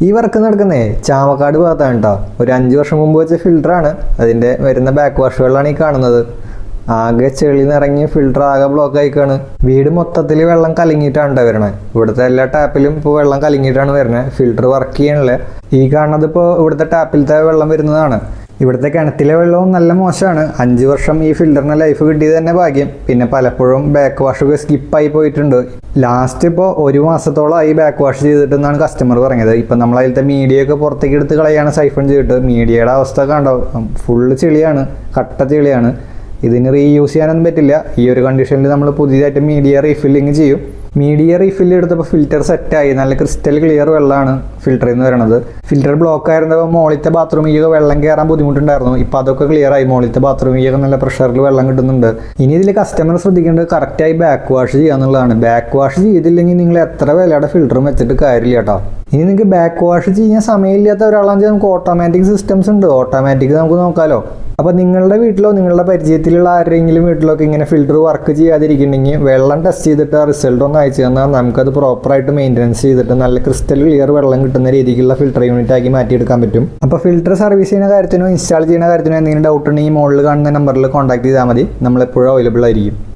ഈ വർക്ക് നടക്കുന്നേ ചാമക്കാട് ഭാഗത്താണ് കേട്ടോ. ഒരു 5 വർഷം മുമ്പ് വെച്ച ഫിൽറ്ററാണ്. അതിൻ്റെ വരുന്ന ബാക്ക് വാഷുകളാണ് ഈ കാണുന്നത്. ആകെ ചെളി നിറങ്ങി ഫിൽറ്റർ ആകെ ബ്ലോക്ക് ആയിക്കാണ്. വീട് മൊത്തത്തിൽ വെള്ളം കലങ്ങിയിട്ടാണ് വരണേ. ഇവിടുത്തെ എല്ലാ ടാപ്പിലും ഇപ്പോൾ വെള്ളം കലങ്ങിയിട്ടാണ് വരുന്നത്. ഫിൽറ്റർ വർക്ക് ചെയ്യണില്ല. ഈ കാണുന്നത് ഇപ്പോൾ ഇവിടുത്തെ ടാപ്പിലത്തെ വെള്ളം വരുന്നതാണ്. ഇവിടുത്തെ കിണറ്റിലെ വെള്ളവും നല്ല മോശമാണ്. 5 വർഷം ഈ ഫിൽറ്ററിന് ലൈഫ് കിട്ടിയത് തന്നെ ഭാഗ്യം. പിന്നെ പലപ്പോഴും ബാക്ക് വാഷൊക്കെ സ്കിപ്പായി പോയിട്ടുണ്ട്. ലാസ്റ്റ് ഇപ്പോൾ 1 മാസത്തോളമായി ബാക്ക് വാഷ് ചെയ്തിട്ടെന്നാണ് കസ്റ്റമർ പറഞ്ഞത്. ഇപ്പം നമ്മൾ അതിലത്തെ മീഡിയൊക്കെ പുറത്തേക്ക് എടുത്ത് കളയാണ് സൈഫൺ ചെയ്തിട്ട്. മീഡിയയുടെ അവസ്ഥ കണ്ടോ, ഫുള്ള് ചെളിയാണ്, കട്ട ചെളിയാണ്. ഇതിന് റീയൂസ് ചെയ്യാനൊന്നും പറ്റില്ല. ഈ ഒരു കണ്ടീഷനിൽ നമ്മൾ പുതിയതായിട്ട് മീഡിയ റീഫില്ലിങ് ചെയ്യും. മീഡിയ റീഫില്ല് എടുത്തപ്പോൾ ഫിൽറ്റർ സെറ്റായി. നല്ല ക്രിസ്റ്റൽ ക്ലിയർ വെള്ളമാണ് ഫിൽറ്ററിൽ നിന്ന് വരണത്. ഫിൽറ്റർ ബ്ലോക്ക് ആയിരുന്നപ്പോൾ മോളിത്തെ ബാത്റൂമിലേക്ക് വെള്ളം കയറാൻ ബുദ്ധിമുട്ടുണ്ടായിരുന്നു. ഇപ്പോൾ അതൊക്കെ ക്ലിയർ ആയി. മോളിത്തെ ബാത്റൂമിലേക്ക് നല്ല പ്രഷറിൽ വെള്ളം കിട്ടുന്നുണ്ട്. ഇനി ഇതിൽ കസ്റ്റമർ ശ്രദ്ധിക്കേണ്ടത് കറക്റ്റായി ബാക്ക് വാഷ് ചെയ്യുക എന്നുള്ളതാണ്. ബാക്ക് വാഷ് ചെയ്തില്ലെങ്കിൽ നിങ്ങൾ എത്ര വിലയുടെ ഫിൽറ്ററും വെച്ചിട്ട് കാര്യമില്ല കേട്ടോ. ഇനി നിങ്ങൾക്ക് ബാക്ക് വാഷ് ചെയ്യാൻ സമയമില്ലാത്ത ഒരാളാണെങ്കിൽ നമുക്ക് ഓട്ടോമാറ്റിക് സിസ്റ്റംസ് ഉണ്ട്. ഓട്ടോമാറ്റിക് നമുക്ക് നോക്കാമല്ലോ. അപ്പോൾ നിങ്ങളുടെ വീട്ടിലോ നിങ്ങളുടെ പരിചയത്തിലുള്ള ആരെങ്കിലും വീട്ടിലൊക്കെ ഇങ്ങനെ ഫിൽറ്റർ വർക്ക് ചെയ്യാതിരിക്കുന്നുണ്ടെങ്കിൽ വെള്ളം ടെസ്റ്റ് ചെയ്തിട്ട് ആ റിസൾട്ട് ഒന്ന് അയച്ചു തന്നാൽ നമുക്കത് പ്രോപ്പറായിട്ട് മെയിൻ്റനൻസ് ചെയ്തിട്ട് നല്ല ക്രിസ്റ്റൽ ക്ലിയർ വെള്ളം കിട്ടുന്ന രീതിക്കുള്ള ഫിൽറ്റർ യൂണിറ്റ് ആക്കി മാറ്റിയെടുക്കാൻ പറ്റും. അപ്പോൾ ഫിൽറ്റർ സർവീസ് ചെയ്യുന്ന കാര്യത്തിനോ ഇൻസ്റ്റാൾ ചെയ്യുന്ന കാര്യത്തിനോ എന്തെങ്കിലും ഡൗട്ട് ഉണ്ടെങ്കിൽ മുകളിൽ കാണുന്ന നമ്പറിൽ കോൺടാക്ട് ചെയ്താൽ മതി. നമ്മളെപ്പോഴും അവൈലബിൾ ആയിരിക്കും.